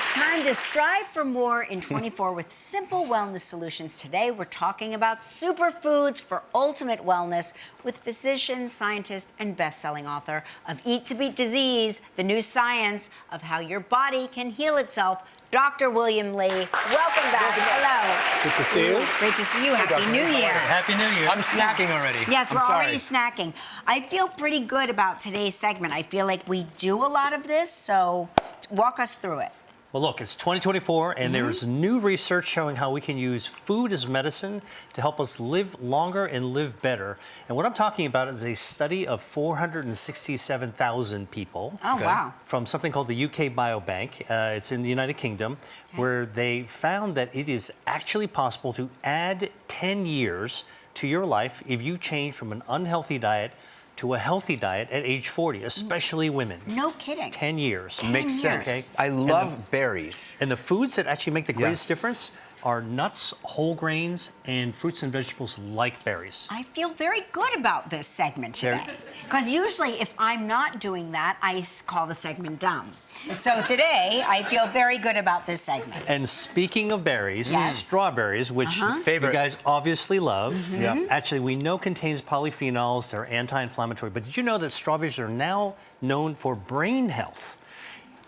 It's time to strive for more in 24 with simple wellness solutions. Today, we're talking about superfoods for ultimate wellness with physician, scientist, and best-selling author of Eat to Beat Disease, the new science of how your body can heal itself, Dr. William Li. Welcome back. Hello. Good to see you. Great to see you. Happy New Year. Happy New Year. I'm snacking already. Yes, we're sorry. already snacking. I feel pretty good about today's segment. I feel like we do a lot of this, so walk us through it. Well, look, it's 2024, and there's new research showing how we can use food as medicine to help us live longer and live better. And what I'm talking about is a study of 467,000 people. Oh, wow. From something called the UK Biobank. It's in the United Kingdom, where they found that it is actually possible to add 10 years to your life if you change from an unhealthy diet to a healthy diet at age 40, especially women. No kidding. 10 years. 10 Makes years. sense. I love berries. And the foods that actually make the greatest difference are nuts, whole grains, and fruits and vegetables like berries. I feel very good about this segment today. Because usually if I'm not doing that, I call the segment dumb. So today, I feel very good about this segment. And speaking of berries, Yes. strawberries, which Favorite. you guys obviously love, Yep. actually we know contains polyphenols, they're anti-inflammatory, but did you know that strawberries are now known for brain health?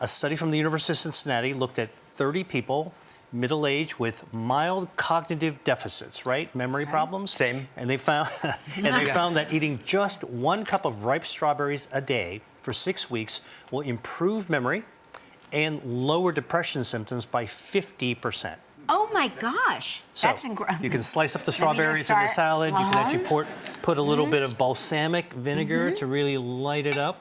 A study from the University of Cincinnati looked at 30 people, middle age, with mild cognitive deficits, right? Memory problems. Same. And they found found that eating just 1 cup of ripe strawberries a day for 6 weeks will improve memory and lower depression symptoms by 50%. Oh my gosh, So that's incredible. you can slice up the Let me just strawberries in the start. salad. You can actually put a little bit of balsamic vinegar to really light it up.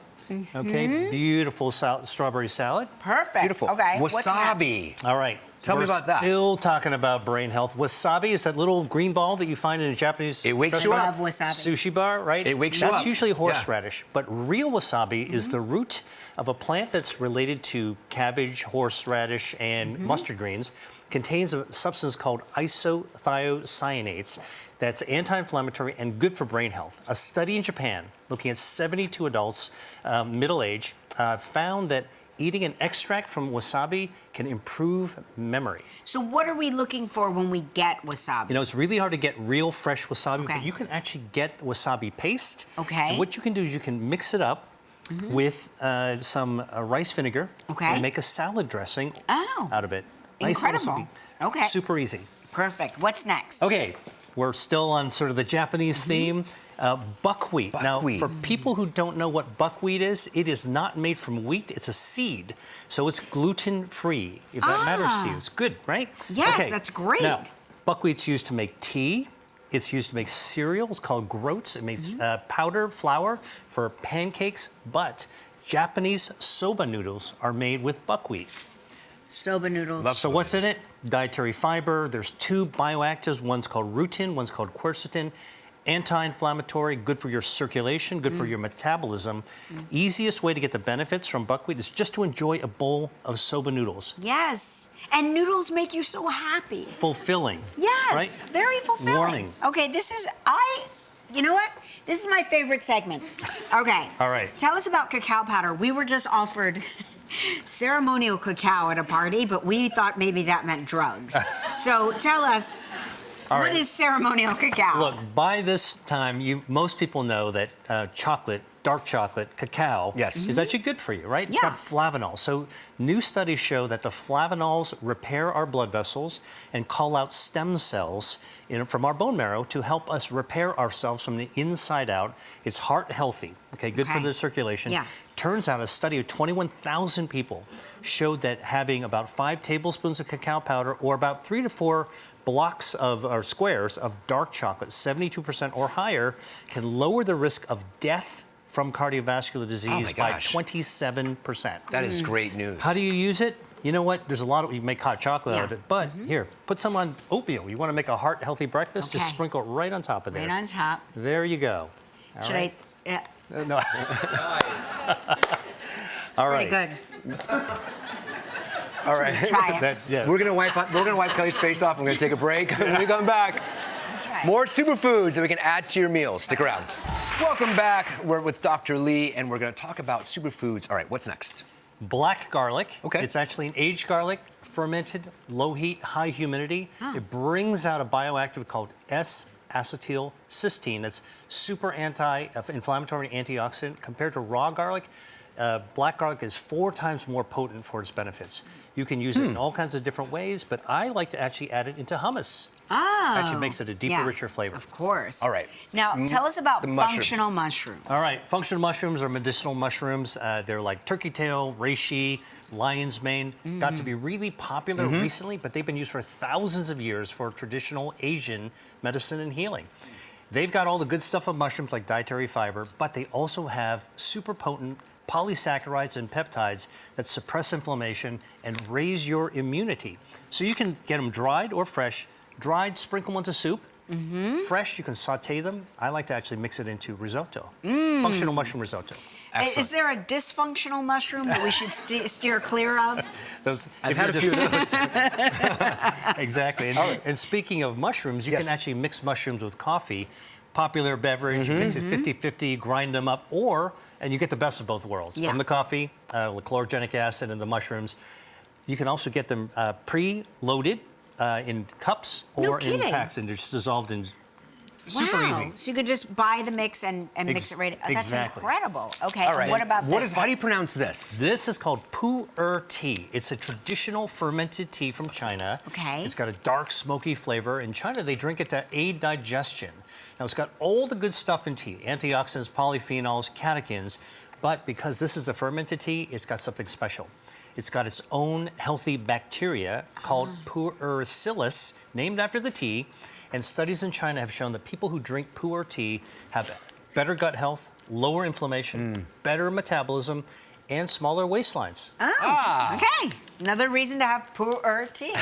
Okay, beautiful strawberry salad. Perfect. Beautiful. Okay, what's next? Wasabi. All right. Tell me about that. Still talking about brain health. Wasabi is that little green ball that you find in a Japanese It wakes you I up. love wasabi. sushi bar, right? It wakes you That's up. usually Yeah. horseradish, but real wasabi is the root of a plant that's related to cabbage, horseradish, and mustard greens. Contains a substance called isothiocyanates that's anti-inflammatory and good for brain health. A study in Japan looking at 72 adults, middle age, found that eating an extract from wasabi can improve memory. So what are we looking for when we get wasabi? You know, it's really hard to get real fresh wasabi, Okay. but you can actually get wasabi paste. Okay. And what you can do is you can mix it up with some rice vinegar Okay. and make a salad dressing out of it. Incredible. Nice Okay. Super easy. Perfect. What's next? Okay, we're still on sort of the Japanese theme. Buckwheat. Now, Buckwheat. for people who don't know what buckwheat is, it is not made from wheat. It's a seed. So it's gluten-free, if that matters to you. It's good, right? Yes, that's great. Now, buckwheat's used to make tea. It's used to make cereal. It's called groats. It makes powder flour for pancakes. But Japanese soba noodles are made with buckwheat. Soba noodles. So what's in it? Dietary fiber. There's 2 bioactives. One's called rutin, one's called quercetin. Anti-inflammatory, good for your circulation, good for your metabolism. Easiest way to get the benefits from buckwheat is just to enjoy a bowl of soba noodles. Yes. And noodles make you so happy. Fulfilling. Yes. Right? Very fulfilling. Warming. Okay, you know what? This is my favorite segment. Okay. All right. Tell us about cacao powder. We were just offered ceremonial cacao at a party, but we thought maybe that meant drugs. So tell us, All what right. is ceremonial cacao? Look, by this time, most people know that chocolate, dark chocolate, cacao, Yes. is actually good for you, right? It's Yeah. got flavanols. So new studies show that the flavanols repair our blood vessels and call out stem cells from our bone marrow to help us repair ourselves from the inside out. It's heart healthy, okay, good for Okay. the circulation. Yeah. Turns out a study of 21,000 people showed that having about 5 tablespoons of cacao powder or about 3 to 4 blocks or squares of dark chocolate, 72% or higher, can lower the risk of death from cardiovascular disease by gosh. 27%. That is great news. How do you use it? You know what? There's a lot of, you make hot chocolate out of Yeah. it, but here, put some on oatmeal. You want to make a heart-healthy breakfast? Just Okay. sprinkle it right on top of there. Right on top. There you go. All Should right. I? Yeah. No. All Pretty right. good. All right. Try it. We're gonna wipe Kelly's face off. We're gonna take a break. When we come back, Try it. more superfoods that we can add to your meals. Stick around. Welcome back. We're with Dr. Li, and we're gonna talk about superfoods. All right, what's next? Black garlic. Okay. It's actually an aged garlic, fermented, low heat, high humidity. It brings out a bioactive called S-acetylcysteine that's super anti-inflammatory antioxidant. Compared to raw garlic, black garlic is 4 times more potent for its benefits. You can use it in all kinds of different ways, but I like to actually add it into hummus. Oh. Actually makes it a deeper, richer flavor. Of course. All right. Now, tell us about the mushrooms. functional mushrooms. All right, functional mushrooms are medicinal mushrooms. They're like turkey tail, reishi, lion's mane. Got to be really popular recently, but they've been used for thousands of years for traditional Asian medicine and healing. They've got all the good stuff of mushrooms like dietary fiber, but they also have super potent polysaccharides and peptides that suppress inflammation and raise your immunity. So you can get them dried or fresh. Dried, sprinkle them into soup. Fresh, you can saute them. I like to actually mix it into risotto. Functional mushroom risotto. Is there a dysfunctional mushroom that we should steer clear of? I've had a few of those. Exactly. And speaking of mushrooms, you can actually mix mushrooms with coffee. Popular beverage, you mix it 50-50, grind them up, and you get the best of both worlds. From the coffee, the chlorogenic acid, and the mushrooms. You can also get them pre-loaded in cups or in packs, and they're just dissolved in super easy. So you could just buy the mix and mix it right. Oh, that's incredible. Okay, All right. and what about this? How do you pronounce this? This is called pu'er tea. It's a traditional fermented tea from China. Okay. It's got a dark, smoky flavor. In China, they drink it to aid digestion. Now, it's got all the good stuff in tea, antioxidants, polyphenols, catechins, but because this is a fermented tea, it's got something special. It's got its own healthy bacteria called pu'er named after the tea. And studies in China have shown that people who drink pu'er tea have better gut health, lower inflammation, better metabolism, and smaller waistlines. Okay. Another reason to have pu'er tea.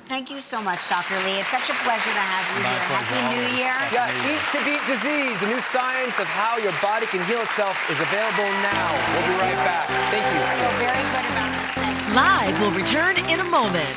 Thank you so much, Dr. Lee. It's such a pleasure to have you here. Happy New Year. Yeah, Eat to Beat Disease, the new science of how your body can heal itself is available now. We'll be right back. Thank you. I feel very good about this segment. Live will return in a moment.